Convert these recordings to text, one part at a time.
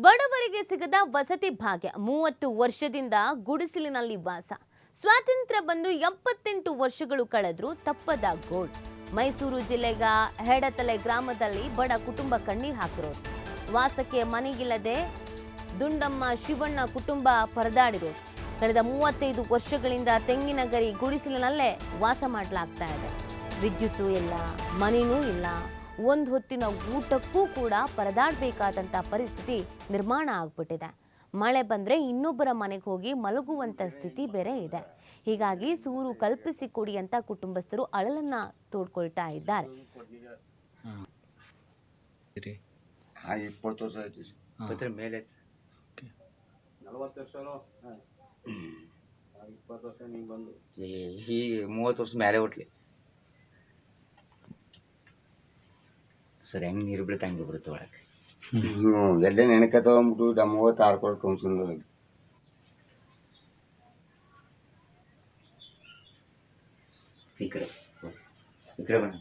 ಬಡವರಿಗೆ ಸಿಗದ ವಸತಿ ಭಾಗ್ಯ 30 ವರ್ಷದಿಂದ ಗುಡಿಸಲಿನಲ್ಲಿ ವಾಸ. ಸ್ವಾತಂತ್ರ್ಯ ಬಂದು 78 ವರ್ಷಗಳು ಕಳೆದರೂ ತಪ್ಪದ ಗೋಳು. ಮೈಸೂರು ಜಿಲ್ಲೆಯ ಹೆಡತಲೆ ಗ್ರಾಮದಲ್ಲಿ ಬಡ ಕುಟುಂಬ ಕಣ್ಣೀರು ಹಾಕಿರೋದು. ವಾಸಕ್ಕೆ ಮನೆಯಿಲ್ಲದೆ ದುಂಡಮ್ಮ ಶಿವಣ್ಣ ಕುಟುಂಬ ಪರದಾಡಿರೋದು. ಕಳೆದ 35 ವರ್ಷಗಳಿಂದ ತೆಂಗಿನ ಗರಿ ಗುಡಿಸಲಿನಲ್ಲೇ ವಾಸ ಮಾಡಲಾಗ್ತಾ ಇದೆ. ವಿದ್ಯುತ್ತು ಇಲ್ಲ, ಮನೆಯೂ ಇಲ್ಲ. ಒಂದು ಹೊತ್ತಿನ ಊಟಕ್ಕೂ ಕೂಡ ಪರದಾಡಬೇಕಾದಂಥ ಪರಿಸ್ಥಿತಿ ನಿರ್ಮಾಣ ಆಗ್ಬಿಟ್ಟಿದೆ. ಮಳೆ ಬಂದರೆ ಇನ್ನೊಬ್ಬರ ಮನೆಗೆ ಹೋಗಿ ಮಲಗುವಂಥ ಸ್ಥಿತಿ ಬೇರೆ ಇದೆ. ಹೀಗಾಗಿ ಸೂರು ಕಲ್ಪಿಸಿಕೊಡಿ ಅಂತ ಕುಟುಂಬಸ್ಥರು ಅಳಲನ್ನ ತೋಡ್ಕೊಳ್ತಾ ಇದ್ದಾರೆ. ಈಗ 30 ವರ್ಷ ಮೇಲೆ ಹುಟ್ಲಿ ಸರ್, ಹೆಂಗೆ ನೀರು ಬೀಳುತ್ತೆ ಹಂಗೆ ಬರುತ್ತೆ ಒಳಗೆ. ಎಲ್ಲ ನೆನಕ ತಗೊಂಡ್ಬಿಟ್ಟು 36 ಕೊಟ್ಟು ಕೌನ್ಸಿಲ್ ಈ ಕಡೆ ಬಣ್ಣ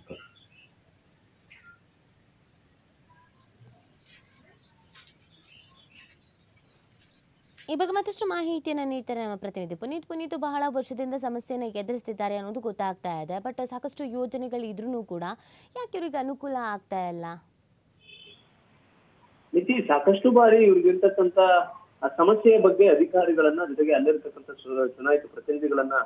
ಈ ಬಗ್ಗೆ ಮತ್ತಷ್ಟು ಮಾಹಿತಿಯನ್ನು ನೀಡ್ತಾರೆ ನಮ್ಮ ಪ್ರತಿನಿಧಿ ಪುನೀತ್ ಬಹಳ ವರ್ಷದಿಂದ ಸಮಸ್ಯೆಯನ್ನು ಎದುರಿಸ್ತಿದ್ದಾರೆ ಅನ್ನೋದು ಗೊತ್ತಾಗ್ತಾ ಇದೆ. ಬಟ್ ಸಾಕಷ್ಟು ಯೋಜನೆಗಳಿದ್ರೂ ಕೂಡ ಯಾಕೆ ಇವ್ರಿಗೆ ಅನುಕೂಲ ಆಗ್ತಾ ಇಲ್ಲ? ಸಾಕಷ್ಟು ಬಾರಿ ಇವ್ರಿಗಿರ್ತಕ್ಕಂತ ಸಮಸ್ಯೆಯ ಬಗ್ಗೆ ಅಧಿಕಾರಿಗಳನ್ನ, ಜೊತೆಗೆ ಅಲ್ಲಿರ್ತಕ್ಕಂಥ ಚುನಾಯಿತ ಪ್ರತಿನಿಧಿಗಳನ್ನ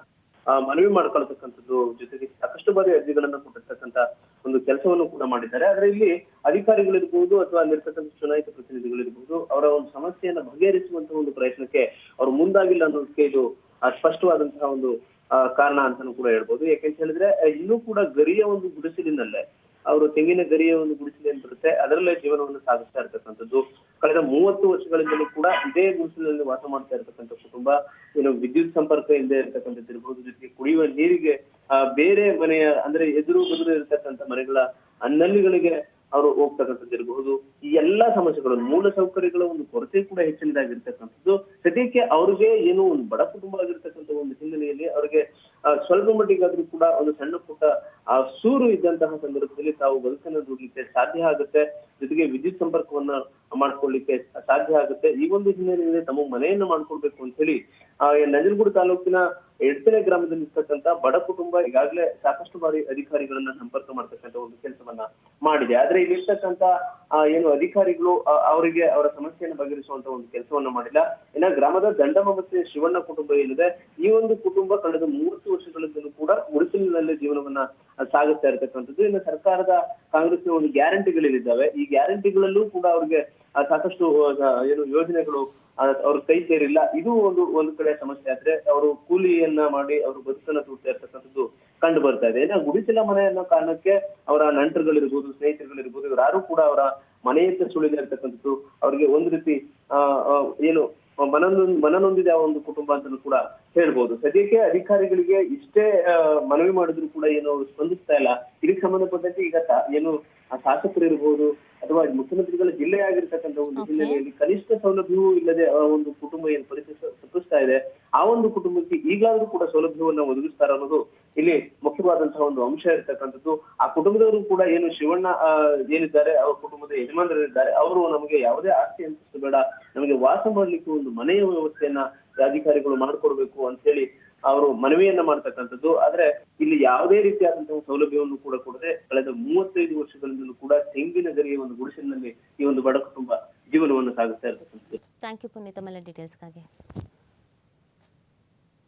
ಮನವಿ ಮಾಡ್ಕೊಳ್ತಕ್ಕಂಥದ್ದು, ಜೊತೆಗೆ ಸಾಕಷ್ಟು ಬಾರಿ ಅರ್ಜಿಗಳನ್ನ ಕೊಟ್ಟಿರ್ತಕ್ಕಂಥ ಒಂದು ಕೆಲಸವನ್ನು ಕೂಡ ಮಾಡಿದ್ದಾರೆ. ಆದ್ರೆ ಇಲ್ಲಿ ಅಧಿಕಾರಿಗಳಿರ್ಬಹುದು ಅಥವಾ ಅಲ್ಲಿರ್ತಕ್ಕಂಥ ಚುನಾಯಿತ ಪ್ರತಿನಿಧಿಗಳಿರ್ಬಹುದು, ಅವರ ಒಂದು ಸಮಸ್ಯೆಯನ್ನ ಬಗೆಹರಿಸುವಂತಹ ಒಂದು ಪ್ರಯತ್ನಕ್ಕೆ ಅವರು ಮುಂದಾಗಿಲ್ಲ ಅನ್ನೋದಕ್ಕೆ ಇದು ಸ್ಪಷ್ಟವಾದಂತಹ ಒಂದು ಕಾರಣ ಅಂತಾನೂ ಕೂಡ ಹೇಳ್ಬೋದು. ಯಾಕೆಂತ ಹೇಳಿದ್ರೆ ಇನ್ನೂ ಕೂಡ ಗರಿಯ ಒಂದು ಗುಡಿಸಲಿನಲ್ಲೇ, ಅವರು ತೆಂಗಿನ ಗರಿಯ ಒಂದು ಗುಡಿಸಲು ಏನ್ ಬರುತ್ತೆ ಅದರಲ್ಲೇ ಜೀವನವನ್ನು ಸಾಗಿಸ್ತಾ ಇರ್ತಕ್ಕಂಥದ್ದು. ಕಳೆದ 30 ವರ್ಷಗಳಿಂದಲೂ ಕೂಡ ಇದೇ ಗುಡಿಸಲಿನಲ್ಲಿ ವಾಸ ಮಾಡ್ತಾ ಇರ್ತಕ್ಕಂಥ ಕುಟುಂಬ. ವಿದ್ಯುತ್ ಸಂಪರ್ಕ ಇಲ್ಲದೆ ಇರ್ತಕ್ಕಂಥದ್ದು ಇರ್ಬೋದು, ಜೊತೆಗೆ ಕುಡಿಯುವ ನೀರಿಗೆ ಬೇರೆ ಮನೆಯ ಅಂದ್ರೆ ಎದುರು ಬದುರು ಇರತಕ್ಕಂಥ ಮನೆಗಳ ನಲ್ಲಿಗಳಿಗೆ ಅವರು ಹೋಗ್ತಕ್ಕಂಥದ್ದು ಇರಬಹುದು. ಈ ಎಲ್ಲಾ ಸಮಸ್ಯೆಗಳು, ಮೂಲ ಸೌಕರ್ಯಗಳ ಒಂದು ಕೊರತೆ ಕೂಡ ಹೆಚ್ಚಿನದಾಗಿರ್ತಕ್ಕಂಥದ್ದು. ಸದ್ಯಕ್ಕೆ ಅವ್ರಿಗೆ ಏನು ಒಂದು ಬಡ ಕುಟುಂಬ ಆಗಿರ್ತಕ್ಕಂಥ ಒಂದು ಹಿನ್ನೆಲೆಯಲ್ಲಿ ಅವ್ರಿಗೆ ಸ್ವಲ್ಪ ಮಟ್ಟಿಗಾದ್ರೂ ಕೂಡ ಒಂದು ಸಣ್ಣ ಪುಟ್ಟ ಸೂರು ಇದ್ದಂತಹ ಸಂದರ್ಭದಲ್ಲಿ ತಾವು ಬದುಕನ್ನು ದುಡ್ಲಿಕ್ಕೆ ಸಾಧ್ಯ ಆಗುತ್ತೆ, ಜೊತೆಗೆ ವಿದ್ಯುತ್ ಸಂಪರ್ಕವನ್ನ ಮಾಡ್ಕೊಳ್ಳಿಕ್ಕೆ ಸಾಧ್ಯ ಆಗುತ್ತೆ. ಈ ಒಂದು ಹಿನ್ನೆಲೆಯಲ್ಲಿ ತಮ್ಮ ಮನೆಯನ್ನ ಮಾಡ್ಕೊಳ್ಬೇಕು ಅಂತ ಹೇಳಿ ನಂಜನಗೂಡು ತಾಲೂಕಿನ ಎಡತಲೆ ಗ್ರಾಮದಲ್ಲಿ ಇರ್ತಕ್ಕಂಥ ಬಡ ಕುಟುಂಬ ಈಗಾಗಲೇ ಸಾಕಷ್ಟು ಬಾರಿ ಅಧಿಕಾರಿಗಳನ್ನ ಸಂಪರ್ಕ ಮಾಡ್ತಕ್ಕಂಥ ಒಂದು ಕೆಲಸವನ್ನ ಮಾಡಿದೆ. ಆದ್ರೆ ಇಲ್ಲಿರ್ತಕ್ಕಂಥ ಏನು ಅಧಿಕಾರಿಗಳು ಅವರಿಗೆ ಅವರ ಸಮಸ್ಯೆಯನ್ನು ಬಗೆಹರಿಸುವಂತ ಒಂದು ಕೆಲಸವನ್ನ ಮಾಡಿಲ್ಲ. ಇನ್ನ ಗ್ರಾಮದ ದಂಡಮ್ಮ ಮತ್ತೆ ಶಿವಣ್ಣ ಕುಟುಂಬ ಏನಿದೆ, ಈ ಒಂದು ಕುಟುಂಬ ಕಳೆದ 30 ವರ್ಷಗಳಿಂದಲೂ ಕೂಡ ಗುಡಿಸಲಿನಲ್ಲೇ ಜೀವನವನ್ನ ಸಾಗಿಸ್ತಾ ಇರತಕ್ಕಂಥದ್ದು. ಇನ್ನು ಸರ್ಕಾರದ ಕಾಂಗ್ರೆಸ್ನ ಒಂದು ಗ್ಯಾರಂಟಿಗಳಿದ್ದಾವೆ. ಈ ಗ್ಯಾರಂಟಿಗಳಲ್ಲೂ ಕೂಡ ಅವ್ರಿಗೆ ಸಾಕಷ್ಟು ಏನು ಯೋಜನೆಗಳು ಅವ್ರ ಕೈ ಸೇರಿಲ್ಲ. ಇದು ಒಂದು ಕಡೆ ಸಮಸ್ಯೆ. ಆದ್ರೆ ಅವರು ಕೂಲಿಯನ್ನ ಮಾಡಿ ಅವರು ಬದುಕನ್ನ ತೂಡ್ತಾ ಇರ್ತಕ್ಕಂಥದ್ದು ಕಂಡು ಬರ್ತಾ ಇದೆ. ಇನ್ನು ಗುಡಿಸಲ ಮನೆ ಅನ್ನೋ ಕಾರಣಕ್ಕೆ ಅವರ ನಂಟರುಗಳಿರ್ಬೋದು, ಸ್ನೇಹಿತರುಗಳಿರ್ಬೋದು, ಇವ್ರು ಯಾರು ಕೂಡ ಅವರ ಮನೆಯತ್ತ ಸುಳಿದ ಇರ್ತಕ್ಕಂಥದ್ದು. ಅವ್ರಿಗೆ ಒಂದು ರೀತಿ ಏನು ಮನನೊಂದಿದೆ ಆ ಒಂದು ಕುಟುಂಬ ಅಂತಲೂ ಕೂಡ ಹೇಳ್ಬೋದು. ಸದ್ಯಕ್ಕೆ ಅಧಿಕಾರಿಗಳಿಗೆ ಇಷ್ಟೇ ಮನವಿ ಮಾಡಿದ್ರು ಕೂಡ ಏನು ಅವರು ಸ್ಪಂದಿಸ್ತಾ ಇಲ್ಲ. ಇದಕ್ಕೆ ಸಂಬಂಧಪಟ್ಟಂತೆ ಈಗ ಏನು ಶಾಸಕರು ಇರ್ಬೋದು ಅಥವಾ ಮುಖ್ಯಮಂತ್ರಿಗಳ ಜಿಲ್ಲೆ ಆಗಿರ್ತಕ್ಕಂಥ ಒಂದು ಹಿನ್ನೆಲೆಯಲ್ಲಿ ಕನಿಷ್ಠ ಸೌಲಭ್ಯವೂ ಇಲ್ಲದೆ ಒಂದು ಕುಟುಂಬ ಏನು ಪರಿಸ್ಥಿತಿ ತಪ್ಪಿಸ್ತಾ ಇದೆ, ಆ ಒಂದು ಕುಟುಂಬಕ್ಕೆ ಈಗಲಾದ್ರೂ ಕೂಡ ಸೌಲಭ್ಯವನ್ನ ಒದಗಿಸ್ತಾರ ಅನ್ನೋದು ಇಲ್ಲಿ ಮುಖ್ಯವಾದಂತಹ ಒಂದು ಅಂಶ ಇರ್ತಕ್ಕಂಥದ್ದು. ಆ ಕುಟುಂಬದವರು ಕೂಡ ಏನು ಶಿವಣ್ಣ ಏನಿದ್ದಾರೆ, ಅವ್ರ ಕುಟುಂಬದ ಯಜಮಾನರಿದ್ದಾರೆ, ಅವರು ನಮಗೆ ಯಾವುದೇ ಆಸ್ತಿ ಅಂತ ಬೇಡ, ನಮಗೆ ವಾಸ ಮಾಡ್ಲಿಕ್ಕೆ ಒಂದು ಮನೆಯ ವ್ಯವಸ್ಥೆಯನ್ನ ಅಧಿಕಾರಿಗಳು ಮಾಡ್ಕೊಡ್ಬೇಕು ಅಂತ ಹೇಳಿ ಅವರು ಮನವಿಯನ್ನ ಮಾಡ್ತಕ್ಕಂಥದ್ದು. ಆದ್ರೆ ಇಲ್ಲಿ ಯಾವುದೇ ರೀತಿಯಾದಂತಹ ಸೌಲಭ್ಯವನ್ನು ಕೂಡ ಕೊಡದೆ ಕಳೆದ 35 ವರ್ಷಗಳಿಂದಲೂ ಕೂಡ ತೆಂಗಿನ ಗರಿಯ ಒಂದು ಗುಡಿಸಲಿನಲ್ಲಿ ಈ ಒಂದು ಬಡ ಕುಟುಂಬ ಜೀವನವನ್ನು ಸಾಗಿಸ್ತಾ ಇರ್ತಕ್ಕಂಥದ್ದು. ಥ್ಯಾಂಕ್ ಯು ಪುನೀತ್, ತಮ್ಮೆಲ್ಲ ಡೀಟೇಲ್ಸ್ಗಾಗಿ.